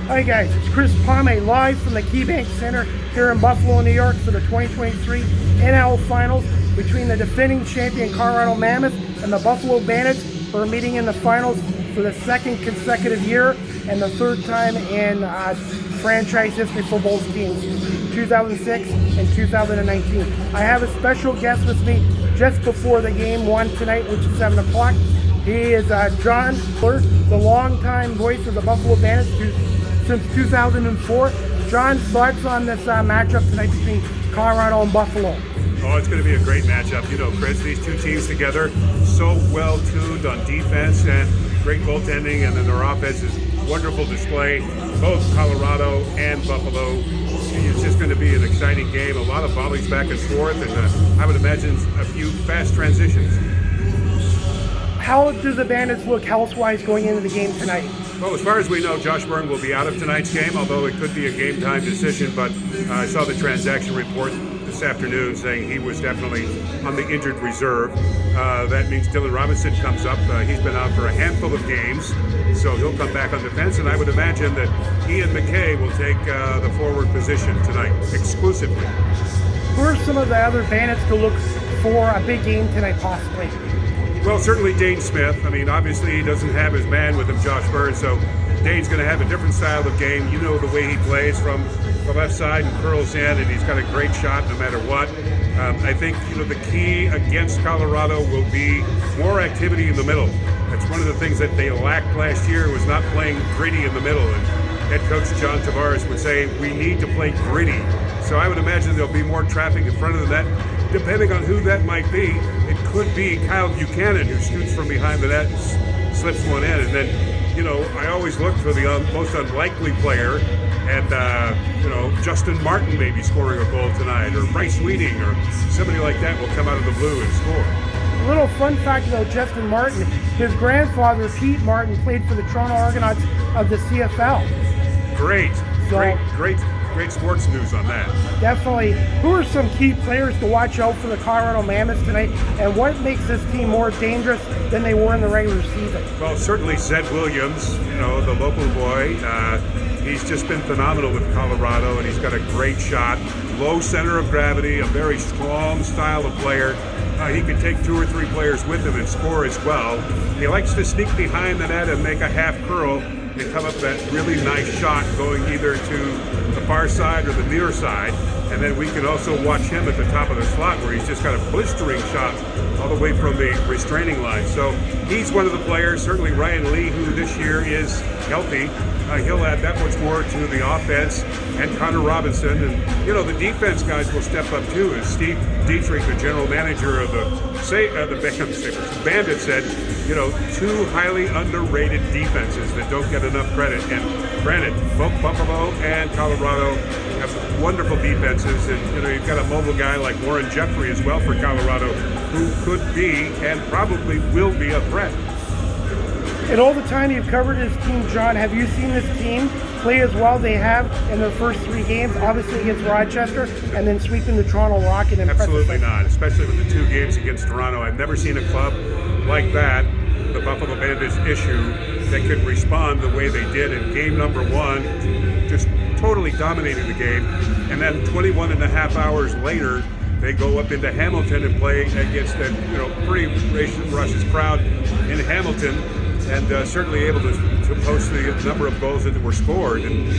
Hi guys, it's Chris Palme live from the KeyBank Center here in Buffalo, New York for the 2023 NLL Finals between the defending champion Colorado Mammoth and the Buffalo Bandits, who are meeting in the finals for the second consecutive year and the third time in franchise history for both teams, 2006 and 2019. I have a special guest with me just before the game one tonight, which is 7 o'clock. He is John Gurtler, the longtime voice of the Buffalo Bandits since 2004. John, thoughts on this matchup tonight between Colorado and Buffalo? Oh, it's going to be a great matchup. You know, Chris, these two teams together, so well tuned on defense and great goaltending, and then their offense is wonderful display. Both Colorado and Buffalo. It's just going to be an exciting game. A lot of volleys back and forth, and I would imagine a few fast transitions. How do the Bandits look health-wise going into the game tonight? Well, as far as we know, Josh Byrne will be out of tonight's game, although it could be a game-time decision. But I saw the transaction report this afternoon saying he was definitely on the injured reserve. That means Dylan Robinson comes up. He's been out for a handful of games, so he'll come back on defense. And I would imagine that Ian McKay will take the forward position tonight exclusively. Who are some of the other Bandits to look for a big game tonight, possibly? Well, certainly Dane Smith. I mean, obviously he doesn't have his man with him, Josh Byrne, so Dane's going to have a different style of game. You know the way he plays from the left side and curls in, and he's got a great shot no matter what. I think the key against Colorado will be more activity in the middle. That's one of the things that they lacked last year, was not playing gritty in the middle. And head coach John Tavares would say, we need to play gritty. So I would imagine there'll be more traffic in front of the net. Depending on who that might be, it could be Kyle Buchanan, who scoots from behind the net and slips one in. And then, I always look for the most unlikely player, and, Justin Martin may be scoring a goal tonight, or Bryce Weeding, or somebody like that will come out of the blue and score. A little fun fact about Justin Martin, his grandfather, Pete Martin, played for the Toronto Argonauts of the CFL. Great sports news on that. Definitely. Who are some key players to watch out for the Colorado Mammoths tonight, and what makes this team more dangerous than they were in the regular season? Well, certainly Zed Williams, the local boy. He's just been phenomenal with Colorado, and he's got a great shot. Low center of gravity, a very strong style of player. He can take 2 or 3 players with him and score as well. He likes to sneak behind the net and make a half curl and come up with that really nice shot going either to the far side or the near side. And then we can also watch him at the top of the slot, where he's just got a blistering shot all the way from the restraining line. So he's one of the players. Certainly Ryan Lee, who this year is healthy, he'll add that much more to the offense, and Connor Robinson. And the defense guys will step up too, as Steve Dietrich, the general manager of the Bandits, said, 2 highly underrated defenses that don't get enough credit. And granted, both Buffalo and Colorado have wonderful defenses, and you've got a mobile guy like Warren Jeffrey as well for Colorado, who could be and probably will be a threat. In all the time you've covered this team, John, have you seen this team play as well they have in their first 3 games, obviously against Rochester, and then sweeping the Toronto Rocket? Absolutely not, especially with the 2 games against Toronto. I've never seen a club like that, the Buffalo Bandits issue, that could respond the way they did in game number 1, just totally dominating the game. And then 21 and a half hours later, they go up into Hamilton and play against a pretty raucous crowd in Hamilton, and certainly able to post the number of goals that were scored. And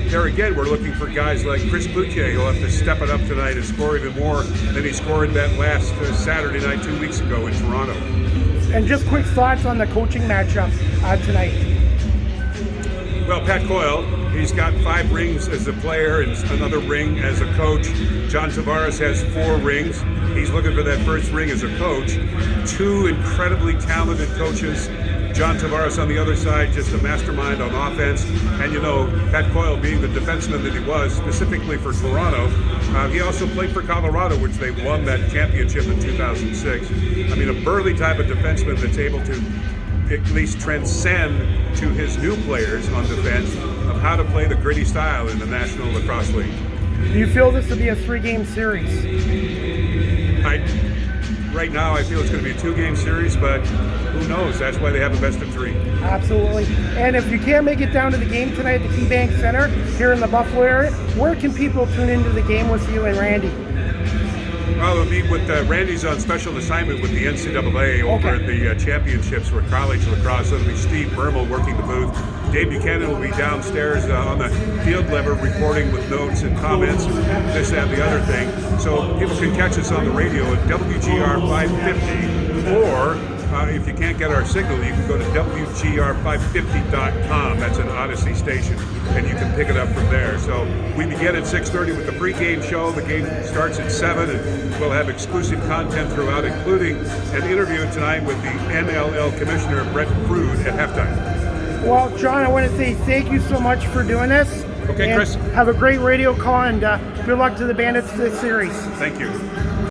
there again, we're looking for guys like Chris Cloutier, who'll have to step it up tonight and score even more than he scored that last Saturday night 2 weeks ago in Toronto. And just quick thoughts on the coaching matchup tonight. Well, Pat Coyle, he's got 5 rings as a player and another ring as a coach. John Tavares has 4 rings. He's looking for that first ring as a coach. 2 incredibly talented coaches. John Tavares on the other side, just a mastermind on offense. And Pat Coyle, being the defenseman that he was, specifically for Toronto, he also played for Colorado, which they won that championship in 2006. I mean, a burly type of defenseman that's able to at least transcend to his new players on defense of how to play the gritty style in the National Lacrosse League. Do you feel this will be a 3-game series? Right now, I feel it's going to be a 2-game series, but who knows? That's why they have a best of 3. Absolutely. And if you can't make it down to the game tonight at the KeyBank Center here in the Buffalo area, where can people tune into the game with you and Randy? Well, it'll be with Randy's on special assignment with the NCAA over at the championships for college lacrosse. So it'll be Steve Bermel working the booth. Dave Buchanan will be downstairs on the field lever recording with notes and comments, this, that, and the other thing. So people can catch us on the radio at WGR 550, or if you can't get our signal, you can go to WGR550.com. That's an Odyssey station, and you can pick it up from there. So we begin at 6:30 with the pregame show. The game starts at 7, and we'll have exclusive content throughout, including an interview tonight with the NLL Commissioner, Brett Prude, at halftime. Well, John, I want to say thank you so much for doing this. Okay, and Chris. Have a great radio call, and good luck to the Bandits this series. Thank you.